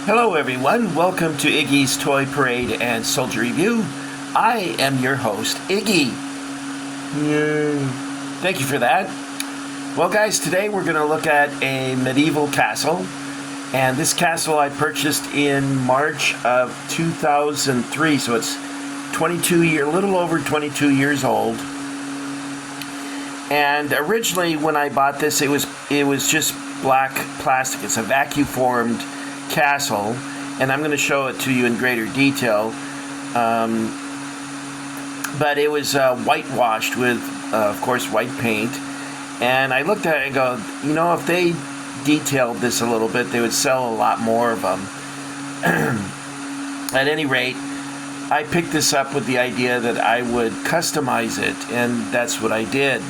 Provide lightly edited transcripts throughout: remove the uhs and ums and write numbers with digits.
Hello everyone, welcome to Iggy's Toy Parade and Soldier Review. I am your host, Iggy. Yay. Thank you for that. Well guys, today we're going to look at a medieval castle. And this castle I purchased in March of 2003, so it's a little over 22 years old. And originally when I bought this, it was just black plastic. It's a vacuum formed castle, and I'm going to show it to you in greater detail, but it was whitewashed with of course white paint, and I looked at it and go, you know, if they detailed this a little bit they would sell a lot more of them. At any rate, I picked this up with the idea that I would customize it, and that's what I did.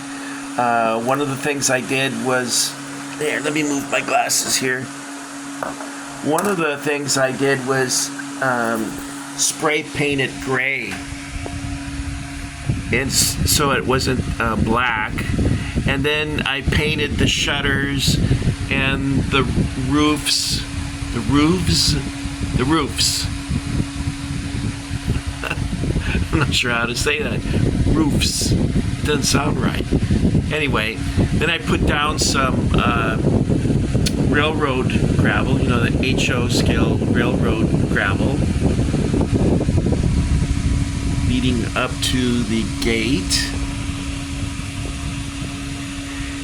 One of the things I did was, there, let me move my glasses here. One of the things I did was spray paint it gray, and so it wasn't black. And then I painted the shutters and the roofs. I'm not sure how to say that. Roofs. It doesn't sound right. Anyway, then I put down some railroad gravel, you know, the HO scale railroad gravel, leading up to the gate.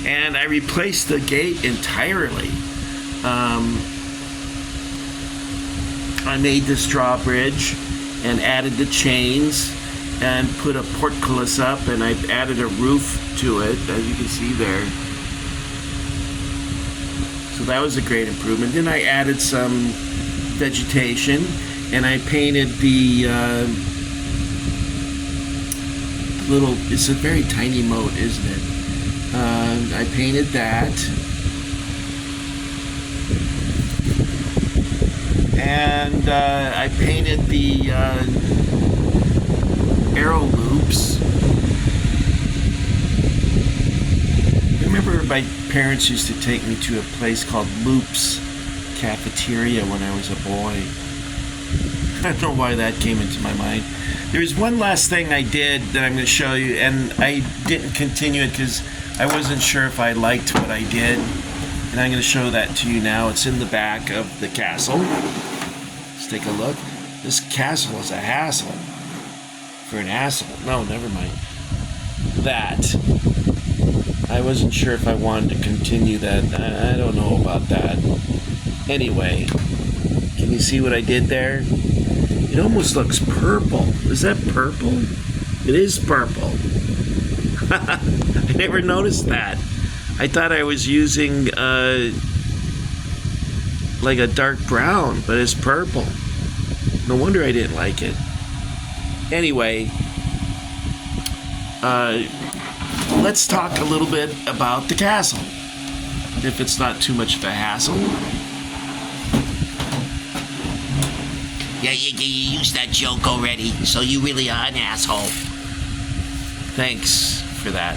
And I replaced the gate entirely. I made this drawbridge and added the chains and put a portcullis up, and I added a roof to it, as you can see there. So that was a great improvement. Then I added some vegetation, and I painted the little, it's a very tiny moat, isn't it? I painted that. And I painted the arrow loops. I remember my parents used to take me to a place called Loop's Cafeteria when I was a boy. I don't know why that came into my mind. There's one last thing I did that I'm going to show you, and I didn't continue it because I wasn't sure if I liked what I did. And I'm going to show that to you now. It's in the back of the castle. Let's take a look. This castle is a hassle. For an asshole. No, never mind. That. I wasn't sure if I wanted to continue that. I don't know about that. Anyway, can you see what I did there? It almost looks purple. Is that purple? It is purple. I never noticed that. I thought I was using like a dark brown, but it's purple. No wonder I didn't like it. Anyway, let's talk a little bit about the castle, if it's not too much of a hassle. Yeah, you used that joke already, so you really are an asshole. Thanks for that.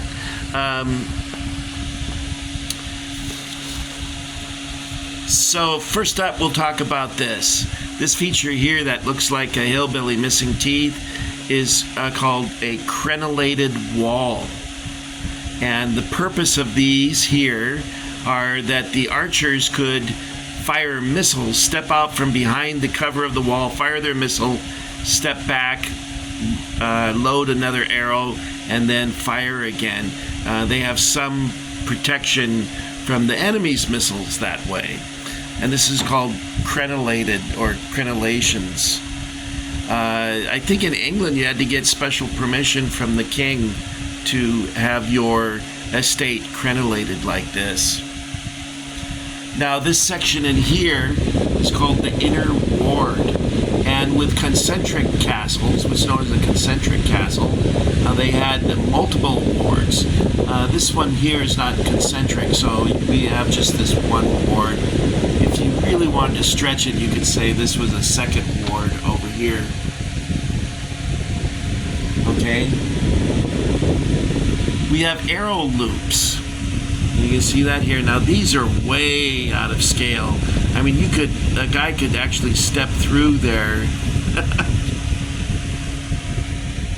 So first up, we'll talk about this. This feature here that looks like a hillbilly missing teeth is called a crenellated wall. And the purpose of these here are that the archers could fire missiles, step out from behind the cover of the wall, fire their missile, step back, load another arrow, and then fire again. They have some protection from the enemy's missiles that way. And this is called crenellated or crenellations. I think in England you had to get special permission from the king to have your estate crenellated like this. Now this section in here is called the inner ward, and with concentric castles, what's known as a concentric castle, they had multiple wards. This one here is not concentric, so we have just this one ward. If you really wanted to stretch it, you could say this was a second ward over here. Okay? We have arrow loops. You can see that here. Now these are way out of scale. I mean, a guy could actually step through there.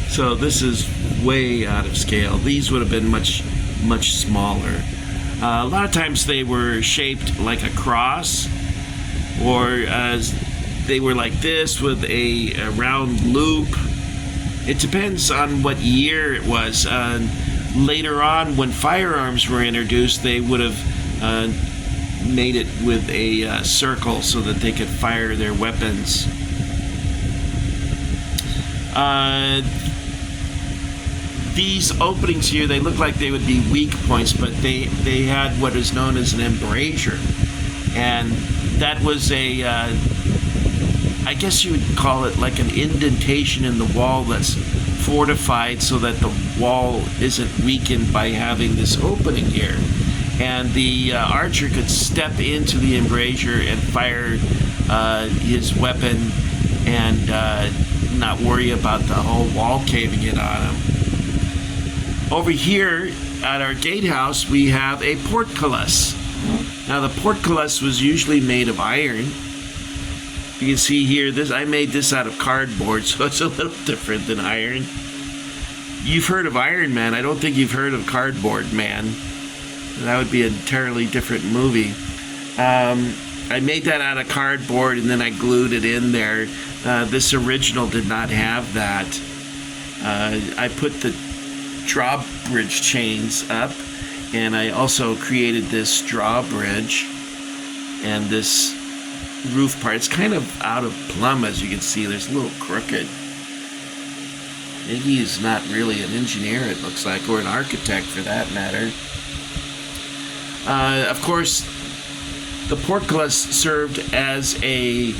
So this is way out of scale. These would have been much, much smaller. A lot of times they were shaped like a cross, or they were like this with a round loop. It depends on what year it was. Later on, when firearms were introduced, they would have made it with a circle so that they could fire their weapons. These openings here, they look like they would be weak points, but they had what is known as an embrasure. And that was I guess you would call it like an indentation in the wall that's fortified so that the wall isn't weakened by having this opening here. And the archer could step into the embrasure and fire his weapon and not worry about the whole wall caving in on him. Over here at our gatehouse, we have a portcullis. Now the portcullis was usually made of iron. You can see here, I made this out of cardboard, so it's a little different than iron. You've heard of Iron Man. I don't think you've heard of Cardboard Man. That would be an entirely different movie. I made that out of cardboard and then I glued it in there. This original did not have that. I put the drawbridge chains up, and I also created this drawbridge and this roof part. It's kind of out of plumb, as you can see. There's a little crooked. Iggy is not really an engineer, it looks like, or an architect for that matter. Of course, the portcullis served as a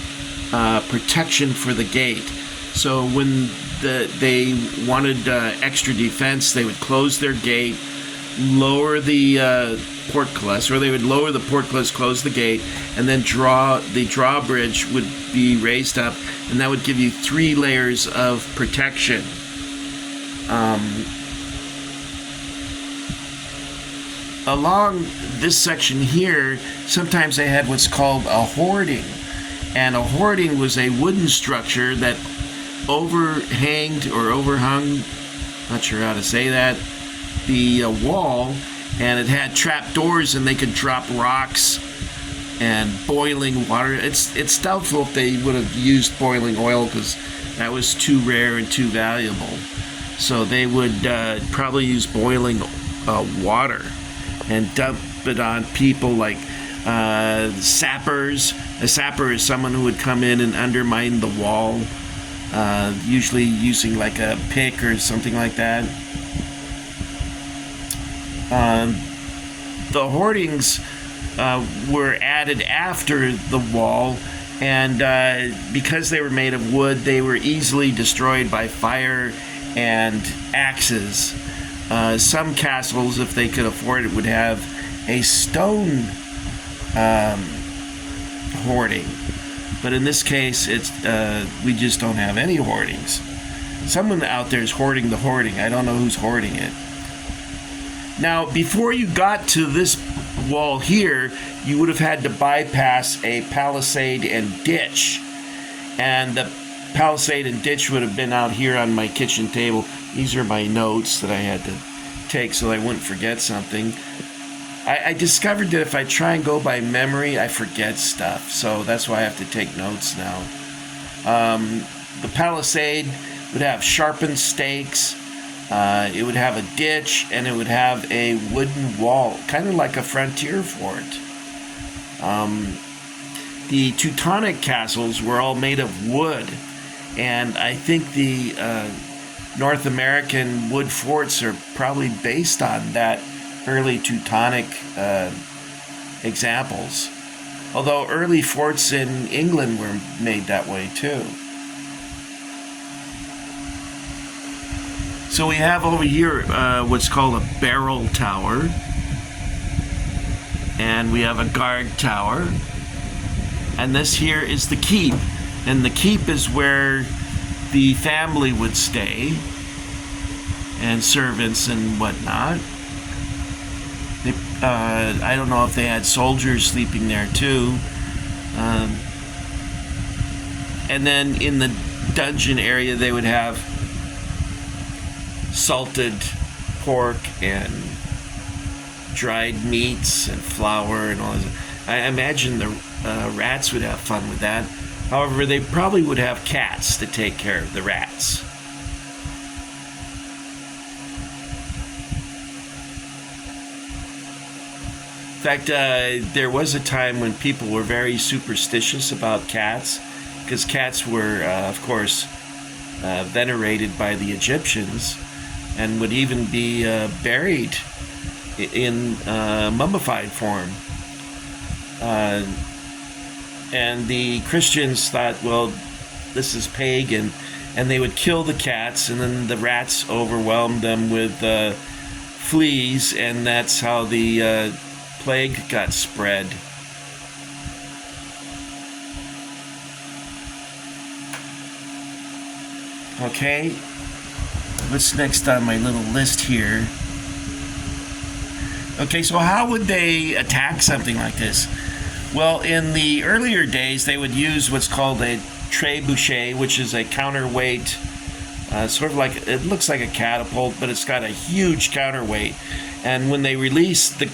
protection for the gate. So when they wanted extra defense, they would close their gate, lower the portcullis, or they would lower the portcullis, close the gate, and then the drawbridge would be raised up, and that would give you 3 layers of protection. Along this section here, sometimes they had what's called a hoarding, and a hoarding was a wooden structure that overhung, not sure how to say that, the wall, and it had trap doors, and they could drop rocks and boiling water. It's doubtful if they would have used boiling oil because that was too rare and too valuable. So they would probably use boiling water and dump it on people like sappers. A sapper is someone who would come in and undermine the wall, usually using like a pick or something like that. The hoardings were added after the wall, and because they were made of wood, they were easily destroyed by fire and axes. Some castles, if they could afford it, would have a stone hoarding, but in this case, we just don't have any hoardings. Someone out there is hoarding the hoarding. I don't know who's hoarding it. Now, before you got to this wall here, you would have had to bypass a palisade and ditch, and the palisade and ditch would have been out here on my kitchen table. These are my notes that I had to take so I wouldn't forget something. I discovered that if I try and go by memory, I forget stuff, so that's why I have to take notes now. The palisade would have sharpened stakes, it would have a ditch, and it would have a wooden wall, kind of like a frontier fort. The Teutonic castles were all made of wood, and I think the North American wood forts are probably based on that early Teutonic examples. Although early forts in England were made that way too. So we have over here what's called a barrel tower, and we have a guard tower, and this here is the keep, and the keep is where the family would stay and servants and whatnot. They I don't know if they had soldiers sleeping there too. And then in the dungeon area, they would have salted pork and dried meats and flour and all this. I imagine the rats would have fun with that. However, they probably would have cats to take care of the rats. In fact, there was a time when people were very superstitious about cats, because cats were, of course, venerated by the Egyptians and would even be buried in mummified form. And the Christians thought, well, this is pagan, and they would kill the cats, and then the rats overwhelmed them with fleas, and that's how the plague got spread. Okay, what's next on my little list here? Okay, so how would they attack something like this? Well, in the earlier days, they would use what's called a trebuchet, which is a counterweight, sort of like, it looks like a catapult, but it's got a huge counterweight. And when they release the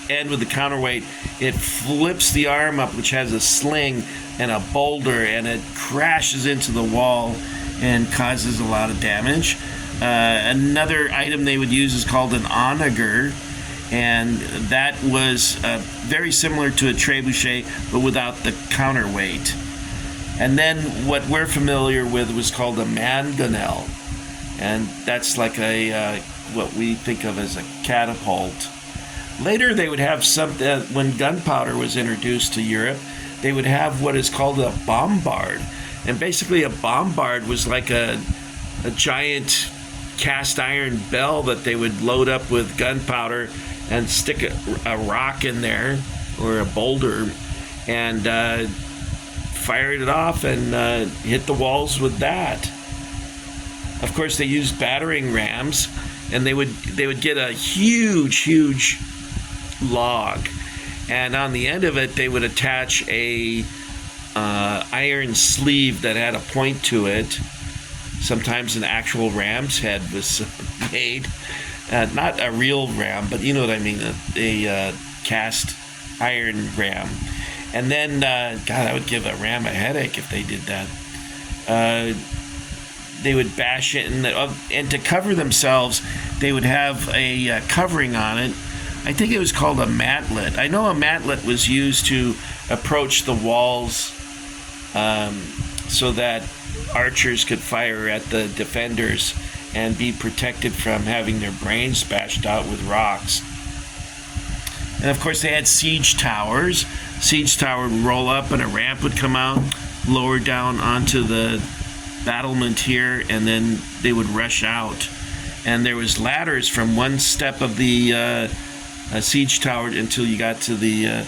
end with the counterweight, it flips the arm up, which has a sling and a boulder, and it crashes into the wall and causes a lot of damage. Another item they would use is called an onager, and that was very similar to a trebuchet, but without the counterweight. And then what we're familiar with was called a mangonel, and that's like a what we think of as a catapult. Later, they would have something, when gunpowder was introduced to Europe, they would have what is called a bombard. And basically, a bombard was like a giant cast iron bell that they would load up with gunpowder and stick a rock in there, or a boulder, and fire it off and hit the walls with that. Of course, they used battering rams, and they would get a huge log, and on the end of it they would attach a iron sleeve that had a point to it. Sometimes an actual ram's head was made, not a real ram, but you know what I mean, a cast iron ram. And then, God, that would give a ram a headache if they did that. They would bash it, and to cover themselves, they would have a covering on it. I think it was called a matlet. I know a matlet was used to approach the walls so that archers could fire at the defenders and be protected from having their brains bashed out with rocks. And of course, they had siege towers. Siege tower would roll up and a ramp would come out, lower down onto the battlement here, and then they would rush out. And there was ladders from one step of the siege tower until you got to the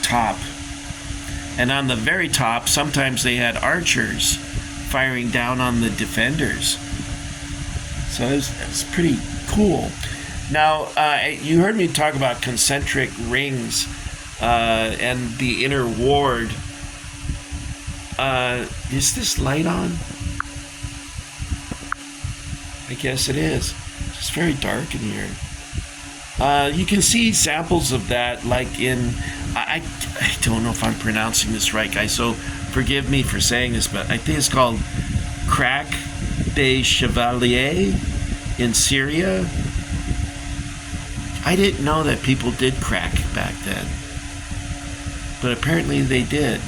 top. And on the very top, sometimes they had archers firing down on the defenders. So it's pretty cool. Now, you heard me talk about concentric rings and the inner ward. Is this light on? I guess it is. It's very dark in here. You can see samples of that, like in, I don't know if I'm pronouncing this right, guys, so forgive me for saying this, but I think it's called Crac des Chevaliers in Syria. I didn't know that people did crack back then, but apparently they did.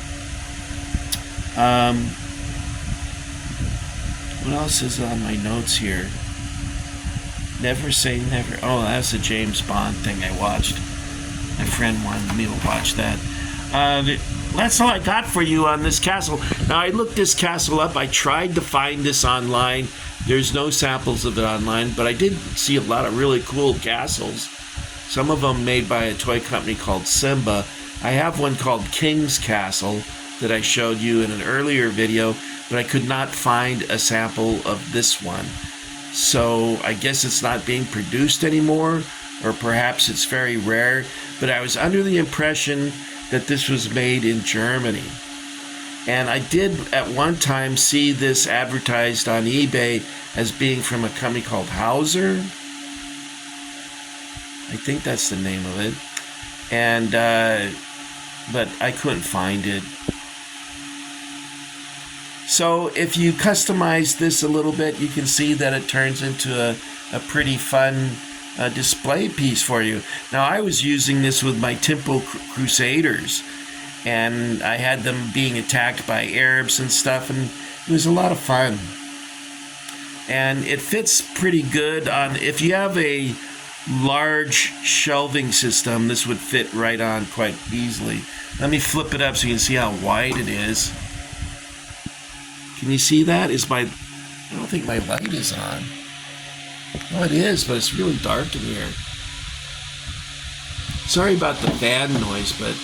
What else is on my notes here? Never Say Never. Oh, that's a James Bond thing I watched. My friend wanted me to watch that. That's all I got for you on this castle. Now, I looked this castle up. I tried to find this online. There's no samples of it online, but I did see a lot of really cool castles. Some of them made by a toy company called Simba. I have one called King's Castle that I showed you in an earlier video, but I could not find a sample of this one. So I guess it's not being produced anymore, or perhaps it's very rare, but I was under the impression that this was made in Germany. And I did at one time see this advertised on eBay as being from a company called Hauser. I think that's the name of it. And, but I couldn't find it. So if you customize this a little bit, you can see that it turns into a pretty fun display piece for you. Now, I was using this with my Temple Crusaders, and I had them being attacked by Arabs and stuff, and it was a lot of fun. And it fits pretty good on, if you have a large shelving system, this would fit right on quite easily. Let me flip it up so you can see how wide it is. Can you see that? I don't think my light is on. Oh, it is, but it's really dark in here. Sorry about the fan noise, but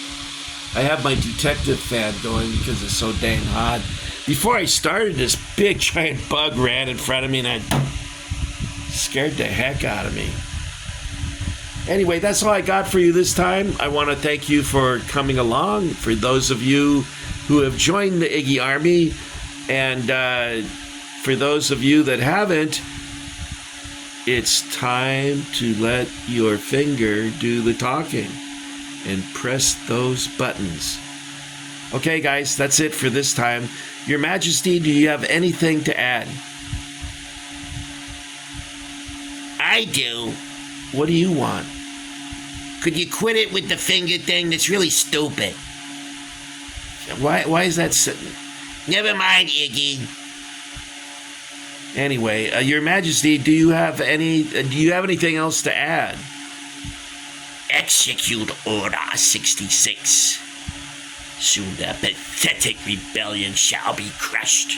I have my detective fan going because it's so dang hot. Before I started, this big giant bug ran in front of me and it scared the heck out of me. Anyway, that's all I got for you this time. I want to thank you for coming along. For those of you who have joined the Iggy Army, and for those of you that haven't, it's time to let your finger do the talking and press those buttons. Okay, guys, that's it for this time. Your Majesty, do you have anything to add? I do. What do you want? Could you quit it with the finger thing? That's really stupid. Why is that? Never mind, Iggy. Anyway, Your Majesty, do you have anything else to add? Execute Order 66. Soon the pathetic rebellion shall be crushed.